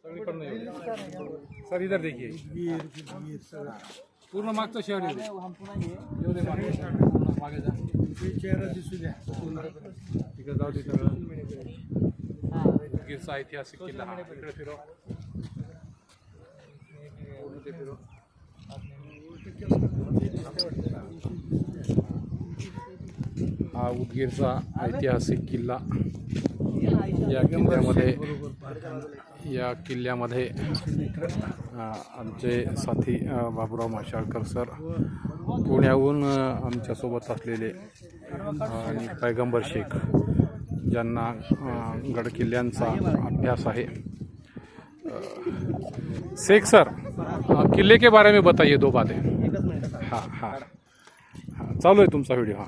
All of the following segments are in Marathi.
सर इधर देखिए पूर्ण मागचं शहर येऊ दे मागे जा चेहरा दिसू द्या तिकडे जाऊ दे सगळं उदगीरचा ऐतिहासिक किल्ला हा इकडे फिरो फिरो हा उदगीरचा ऐतिहासिक किल्ला या किल्ल्यामध्ये आमचे साथी बाबूराव माशाळकर सर पुण्याहून आमच्यासोबत असलेले आणि पैगंबर शेख ज्यांना गड किल्ल्यांचा अभ्यास आहे। शेख सर किले के बारे में बताइए दो बातें। हाँ हाँ हाँ चालू आहे तुमचा व्हिडिओ। हा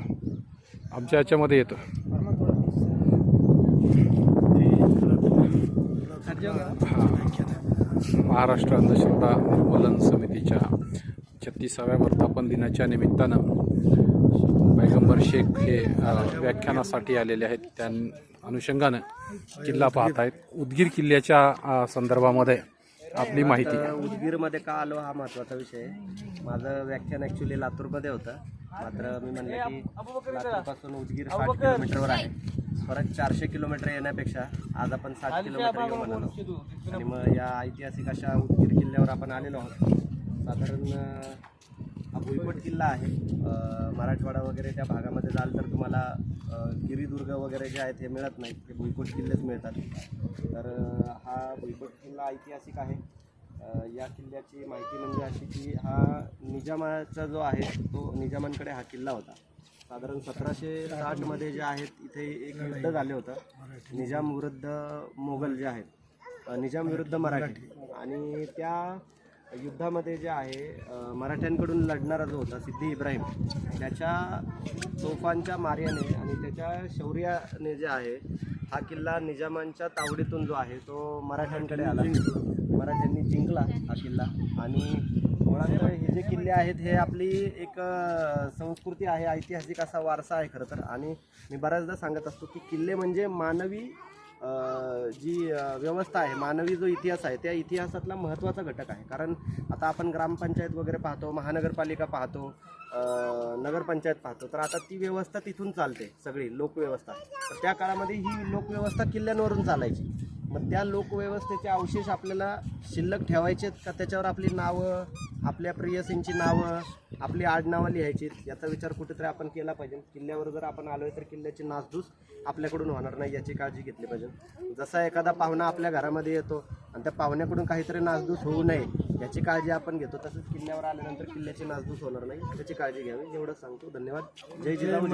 आमच्या याच्यामध्ये येतो। महाराष्ट्र अंधश्रद्धा निर्मूलन समितीच्या 36व्या वर्धापन दिनाच्या निमित्तानं पैगंबर शेख हे व्याख्यानासाठी आलेले आहेत। त्या अनुषंगानं किल्ला पाहत आहेत। उदगीर किल्ल्याच्या संदर्भामध्ये आपली माहिती। उदगीरमध्ये का आलो हा महत्त्वाचा विषय आहे। माझं व्याख्यान ॲक्च्युली लातूरमध्ये होतं, मात्र मी म्हणलं की लातूरपासून उदगीर 60 किलोमीटरवर आहे, परत 400 किलोमीटर येण्यापेक्षा आज आपण 60 किलोमीटर येऊ म्हणालो आणि मग या ऐतिहासिक अशा उदगीर किल्ल्यावर आपण आलेलो आहोत। साधारण हा भुईकोट किल्ला आहे। मराठवाडा वगैरे त्या भागामध्ये जाल तर तुम्हाला गिरिदुर्ग वगैरे जे आहेत हे मिळत नाहीत, ते भुईकोट किल्लेच मिळतात। तर हा भुईकोट किल्ला ऐतिहासिक आहे। या किल्ल्याची माहिती म्हणजे अशी की हा निजामाचा जो आहे तो निजामांकडे हा किल्ला होता। साधारण 1760 मध्ये जे आहेत इथे एक युद्ध झाले होतं निजाम विरुद्ध मोगल जे आहेत, निजाम विरुद्ध मराठी, आणि त्या युद्धामध्ये जे आहे मराठ्यांकडून लढणारा जो होता सिद्दी इब्राहिम त्याच्या तोफांच्या मार्याने आणि त्याच्या शौर्याने जे आहे हा किल्ला निजामांच्या तावडीतून जो आहे तो मराठ्यांकडे आला। मराठ्यांनी जिंकला हा किल्ला। आणि मुळात हे जे किल्ले आहेत हे आपली एक संस्कृती आहे, ऐतिहासिक असा वारसा आहे खरं तर। आणि मी बऱ्याचदा सांगत असतो की किल्ले म्हणजे मानवी जी व्यवस्था आहे, मानवी जो इतिहास आहे त्या इतिहासातला महत्त्वाचा घटक आहे। कारण आता आपण ग्रामपंचायत वगैरे पाहतो, महानगरपालिका पाहतो, नगरपंचायत पाहतो, तर आता ती व्यवस्था तिथून चालते सगळी लोकव्यवस्था। तर त्या काळामध्ये ही लोकव्यवस्था किल्ल्यांवरून चालायची। मग त्या लोकव्यवस्थेचे अवशेष आपल्याला शिल्लक ठेवायचे का त्याच्यावर आपली नावं, आपल्या प्रियसींची नावं, आपली आडनावं लिहायची, याचा विचार कुठेतरी आपण केला पाहिजे। किल्ल्यावर जर आपण आलोय तर किल्ल्याची नासधूस आपल्याकडून होणार नाही याची काळजी घेतली पाहिजे। जसा एखादा पाहुणा आपल्या घरामध्ये येतो आणि त्या पाहुण्याकडून काहीतरी नासधूस होऊ नये याची काळजी आपण घेतो, तसंच किल्ल्यावर आल्यानंतर किल्ल्याची नासधूस होणार नाही याची काळजी घ्यावी, एवढंच सांगतो। धन्यवाद। जय जिजाऊ।